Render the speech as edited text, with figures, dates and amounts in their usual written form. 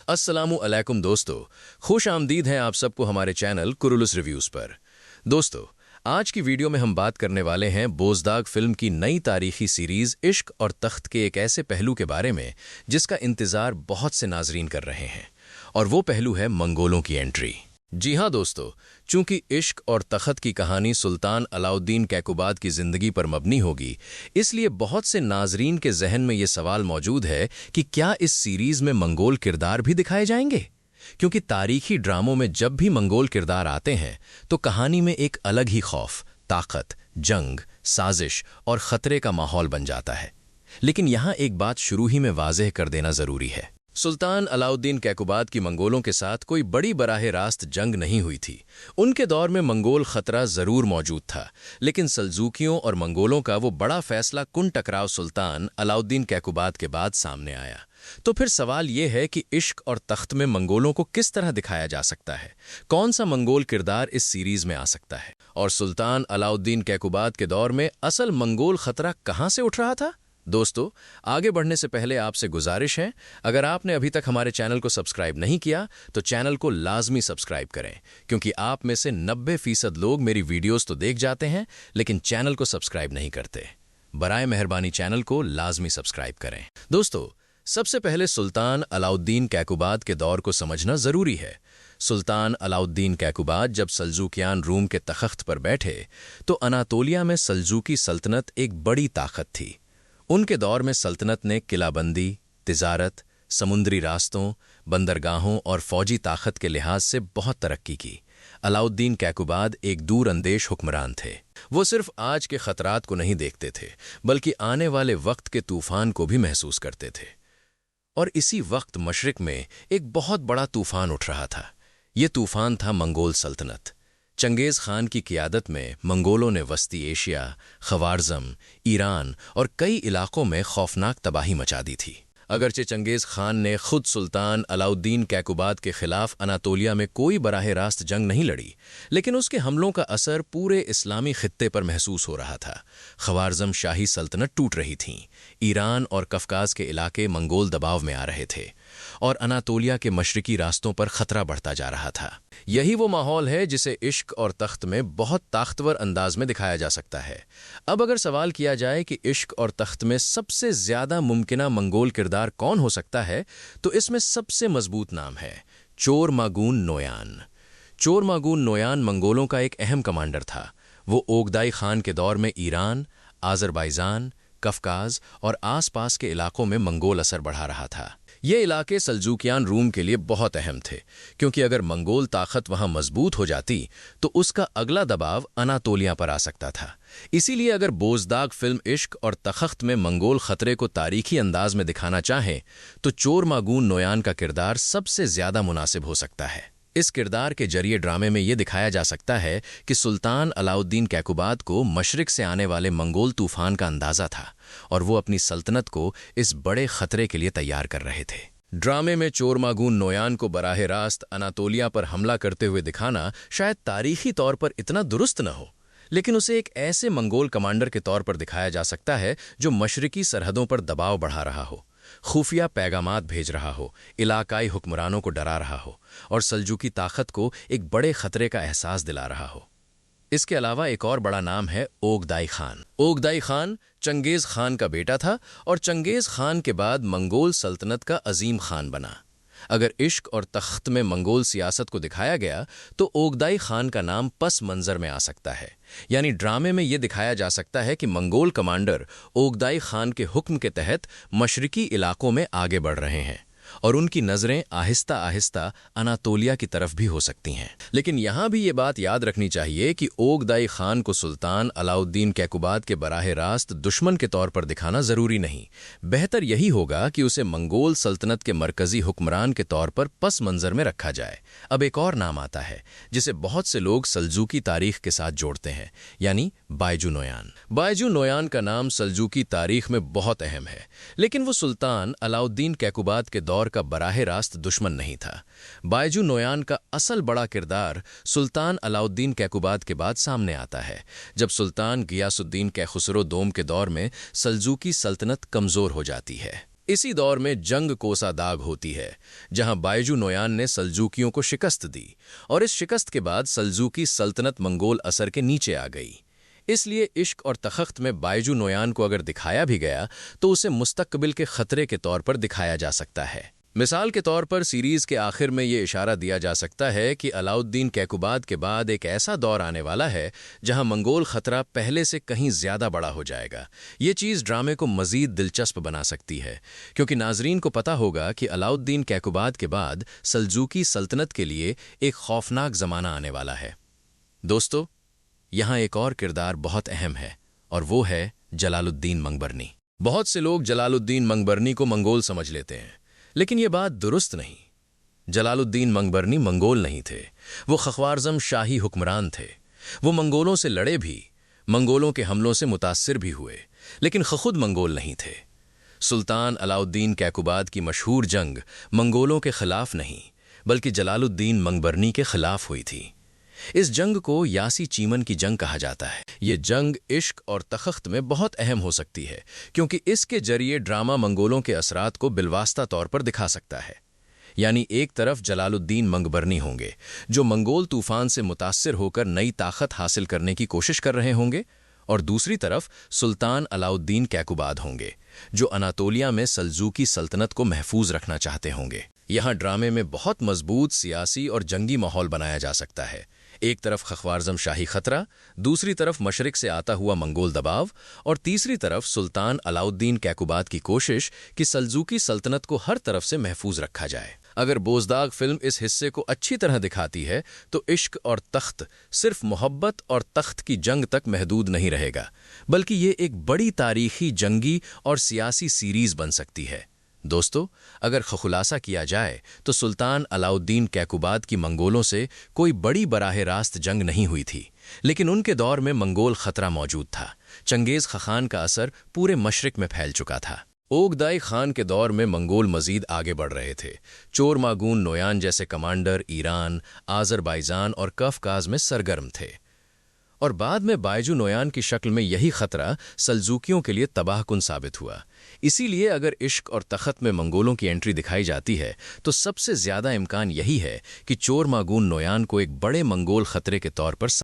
अस्सलामु अलैकुम दोस्तों, खुश आमदीद हैं आप सबको हमारे चैनल कुरुलुस रिव्यूज़ पर। दोस्तों, आज की वीडियो में हम बात करने वाले हैं बोज़दाग फिल्म की नई तारीखी सीरीज़ इश्क और तख्त के एक ऐसे पहलू के बारे में जिसका इंतज़ार बहुत से नाजरीन कर रहे हैं, और वो पहलू है मंगोलों की एंट्री। जी हाँ दोस्तों, चूंकि इश्क और तख्त की कहानी सुल्तान अलाउद्दीन कैकुबाद की ज़िंदगी पर मबनी होगी, इसलिए बहुत से नाजरीन के जहन में ये सवाल मौजूद है कि क्या इस सीरीज़ में मंगोल किरदार भी दिखाए जाएंगे। क्योंकि तारीखी ड्रामों में जब भी मंगोल किरदार आते हैं तो कहानी में एक अलग ही खौफ, ताकत, जंग, साजिश और ख़तरे का माहौल बन जाता है। लेकिन यहाँ एक बात शुरू ही में वाज़ेह कर देना ज़रूरी है। सुल्तान अलाउद्दीन कैकुबाद की मंगोलों के साथ कोई बड़ी बराह रास्त जंग नहीं हुई थी। उनके दौर में मंगोल खतरा ज़रूर मौजूद था, लेकिन सल्जूकियों और मंगोलों का वो बड़ा फैसला कुन टकराव सुल्तान अलाउद्दीन कैकुबाद के बाद सामने आया। तो फिर सवाल ये है कि इश्क और तख्त में मंगोलों को किस तरह दिखाया जा सकता है, कौन सा मंगोल किरदार इस सीरीज़ में आ सकता है, और सुल्तान अलाउद्दीन कैकुबाद के दौर में असल मंगोल खतरा कहाँ से उठ रहा था। दोस्तों, आगे बढ़ने से पहले आपसे गुजारिश है, अगर आपने अभी तक हमारे चैनल को सब्सक्राइब नहीं किया तो चैनल को लाजमी सब्सक्राइब करें, क्योंकि आप में से 90% लोग मेरी वीडियोस तो देख जाते हैं लेकिन चैनल को सब्सक्राइब नहीं करते। बराए मेहरबानी चैनल को लाजमी सब्सक्राइब करें। दोस्तों, सबसे पहले सुल्तान अलाउद्दीन कैकुबाद के दौर को समझना ज़रूरी है। सुल्तान अलाउद्दीन कैकुबाद जब सल्जूकियान रूम के तख्त पर बैठे तो अनातोलिया में सल्जूकी सल्तनत एक बड़ी ताकत थी। उनके दौर में सल्तनत ने किलाबंदी, तिजारत, समुद्री रास्तों, बंदरगाहों और फौजी ताकत के लिहाज से बहुत तरक्की की। अलाउद्दीन कैकुबाद एक दूर अंदेश हुक्मरान थे। वो सिर्फ आज के खतरात को नहीं देखते थे, बल्कि आने वाले वक्त के तूफान को भी महसूस करते थे। और इसी वक्त मशरिक में एक बहुत बड़ा तूफान उठ रहा था। ये तूफान था मंगोल सल्तनत। चंगेज़ खान की क़ियादत में मंगोलों ने वस्ती एशिया, ख़वारज़म, ईरान और कई इलाक़ों में खौफनाक तबाही मचा दी थी। अगरचे चंगेज़ खान ने खुद सुल्तान अलाउद्दीन कैकुबाद के ख़िलाफ़ अनातोलिया में कोई बराह रास्त जंग नहीं लड़ी, लेकिन उसके हमलों का असर पूरे इस्लामी ख़ित्ते पर महसूस हो रहा था। ख़वारज़म शाही सल्तनत टूट रही थीं, ईरान और कफ़काज़ के इलाके मंगोल दबाव में आ रहे थे, और अनातोलिया के मशरिकी रास्तों पर ख़तरा बढ़ता जा रहा था। यही वो माहौल है जिसे इश्क और तख्त में बहुत ताकतवर अंदाज में दिखाया जा सकता है। अब अगर सवाल किया जाए कि इश्क और तख्त में सबसे ज़्यादा मुमकिना मंगोल किरदार कौन हो सकता है, तो इसमें सबसे मजबूत नाम है चोर मागून नोयान। चोर मागून नोयान मंगोलों का एक अहम कमांडर था। वो ओगदाई खान के दौर में ईरान, आज़रबाईजान, कफ़काज़ और आसपास के इलाकों में मंगोल असर बढ़ा रहा था। ये इलाके सल्जूकियान रूम के लिए बहुत अहम थे, क्योंकि अगर मंगोल ताकत वहाँ मजबूत हो जाती तो उसका अगला दबाव अनातोलिया पर आ सकता था। इसीलिए अगर बोज़दाग फिल्म इश्क और तख्त में मंगोल खतरे को तारीखी अंदाज में दिखाना चाहें तो चोर मागून नोयान का किरदार सबसे ज़्यादा मुनासिब हो सकता है। इस किरदार के जरिए ड्रामे में ये दिखाया जा सकता है कि सुल्तान अलाउद्दीन कैकुबाद को मशरिक से आने वाले मंगोल तूफान का अंदाज़ा था, और वो अपनी सल्तनत को इस बड़े खतरे के लिए तैयार कर रहे थे। ड्रामे में चोर मागून नोयान को बराह रास्त अनातोलिया पर हमला करते हुए दिखाना शायद तारीखी तौर पर इतना दुरुस्त न हो, लेकिन उसे एक ऐसे मंगोल कमांडर के तौर पर दिखाया जा सकता है जो मशरिकी सरहदों पर दबाव बढ़ा रहा हो, खुफिया पैगामात भेज रहा हो, इलाकाई हुक्मरानों को डरा रहा हो और सल्जूकी ताकत को एक बड़े खतरे का एहसास दिला रहा हो। इसके अलावा एक और बड़ा नाम है ओगदाई खान। ओगदाई खान चंगेज़ खान का बेटा था और चंगेज़ खान के बाद मंगोल सल्तनत का अजीम खान बना। अगर इश्क और तख्त में मंगोल सियासत को दिखाया गया तो ओगदाई खान का नाम पस मंज़र में आ सकता है। यानी ड्रामे में ये दिखाया जा सकता है कि मंगोल कमांडर ओगदाई खान के हुक्म के तहत मशरिकी इलाकों में आगे बढ़ रहे हैं, और उनकी नज़रें आहिस्ता आहिस्ता अनातोलिया की तरफ भी हो सकती हैं। लेकिन यहाँ भी ये बात याद रखनी चाहिए कि ओगदाई खान को सुल्तान अलाउद्दीन कैकुबाद के बराह रास्त दुश्मन के तौर पर दिखाना ज़रूरी नहीं। बेहतर यही होगा कि उसे मंगोल सल्तनत के मरकज़ी हुक्मरान के तौर पर पस मंज़र में रखा जाए। अब एक और नाम आता है जिसे बहुत से लोग सल्जूकी तारीख के साथ जोड़ते हैं, यानी बायजू नोयान। बायजू नोयान का नाम सल्जूकी तारीख में बहुत अहम है, लेकिन वो सुल्तान अलाउद्दीन कैकुबाद के दौर का बराह रास्त दुश्मन नहीं था। बायजू नोयान का असल बड़ा किरदार सुल्तान अलाउद्दीन कैकुबाद के बाद सामने आता है, जब सुल्तान गियासुद्दीन कैखुसरो दोम के दौर में सल्जूकी सल्तनत कमज़ोर हो जाती है। इसी दौर में जंग कोसा दाग होती है, जहां बायजू नोयान ने सल्जूकियों को शिकस्त दी और इस शिकस्त के बाद सल्जूकी सल्तनत मंगोल असर के नीचे आ गई। इसलिए इश्क और तख्त में बायजू नोयान को अगर दिखाया भी गया तो उसे मुस्तकबिल के खतरे के तौर पर दिखाया जा सकता है। मिसाल के तौर पर सीरीज के आखिर में ये इशारा दिया जा सकता है कि अलाउद्दीन कैकुबाद के बाद एक ऐसा दौर आने वाला है जहां मंगोल खतरा पहले से कहीं ज्यादा बड़ा हो जाएगा। ये चीज़ ड्रामे को मजीद दिलचस्प बना सकती है, क्योंकि नाजरीन को पता होगा कि अलाउद्दीन कैकुबाद के बाद सल्जूकी सल्तनत के लिए एक खौफनाक जमाना आने वाला है। दोस्तों, यहाँ एक और किरदार बहुत अहम है और वो है जलालुद्दीन मंगबरनी। बहुत से लोग जलालुद्दीन मंगबरनी को मंगोल समझ लेते हैं, लेकिन ये बात दुरुस्त नहीं। जलालुद्दीन मंगबरनी मंगोल नहीं थे, वो ख़ख्वारज़म शाही हुक्मरान थे। वो मंगोलों से लड़े भी, मंगोलों के हमलों से मुतासिर भी हुए, लेकिन खुद मंगोल नहीं थे। सुल्तान अलाउद्दीन कैकुबाद की मशहूर जंग मंगोलों के खिलाफ नहीं, बल्कि जलालुद्दीन मंगबरनी के खिलाफ हुई थी। इस जंग को यासी चीमन की जंग कहा जाता है। ये जंग इश्क और तख्त में बहुत अहम हो सकती है, क्योंकि इसके जरिए ड्रामा मंगोलों के असरात को बिलवास्ता तौर पर दिखा सकता है। यानी एक तरफ जलालुद्दीन मंगबरनी होंगे, जो मंगोल तूफान से मुतासिर होकर नई ताकत हासिल करने की कोशिश कर रहे होंगे, और दूसरी तरफ सुल्तान अलाउद्दीन कैकुबाद होंगे, जो अनातोलिया में सल्जूकी सल्तनत को महफूज रखना चाहते होंगे। यहाँ ड्रामे में बहुत मजबूत सियासी और जंगी माहौल बनाया जा सकता है। एक तरफ ख़ख्वारज़म शाही खतरा, दूसरी तरफ मशरिक से आता हुआ मंगोल दबाव, और तीसरी तरफ सुल्तान अलाउद्दीन कैकुबाद की कोशिश कि सल्जूकी सल्तनत को हर तरफ से महफूज रखा जाए। अगर बोज़दाग फिल्म इस हिस्से को अच्छी तरह दिखाती है तो इश्क और तख्त सिर्फ मोहब्बत और तख्त की जंग तक महदूद नहीं रहेगा, बल्कि ये एक बड़ी तारीखी जंगी और सियासी सीरीज़ बन सकती है। दोस्तों, अगर खुलासा किया जाए तो सुल्तान अलाउद्दीन कैकुबाद की मंगोलों से कोई बड़ी बराह रास्त जंग नहीं हुई थी, लेकिन उनके दौर में मंगोल खतरा मौजूद था। चंगेज़ खान का असर पूरे मशरिक में फैल चुका था। ओगदाई खान के दौर में मंगोल मजीद आगे बढ़ रहे थे। चोरमागून नोयान जैसे कमांडर ईरान, आज़रबाईजान और कफकाज में सरगर्म थे, और बाद में बायजू नोयान की शक्ल में यही खतरा सल्जूकियों के लिए तबाहकुन साबित हुआ। इसीलिए अगर इश्क और तख्त में मंगोलों की एंट्री दिखाई जाती है तो सबसे ज्यादा इम्कान यही है कि चोरमागून नोयान को एक बड़े मंगोल खतरे के तौर पर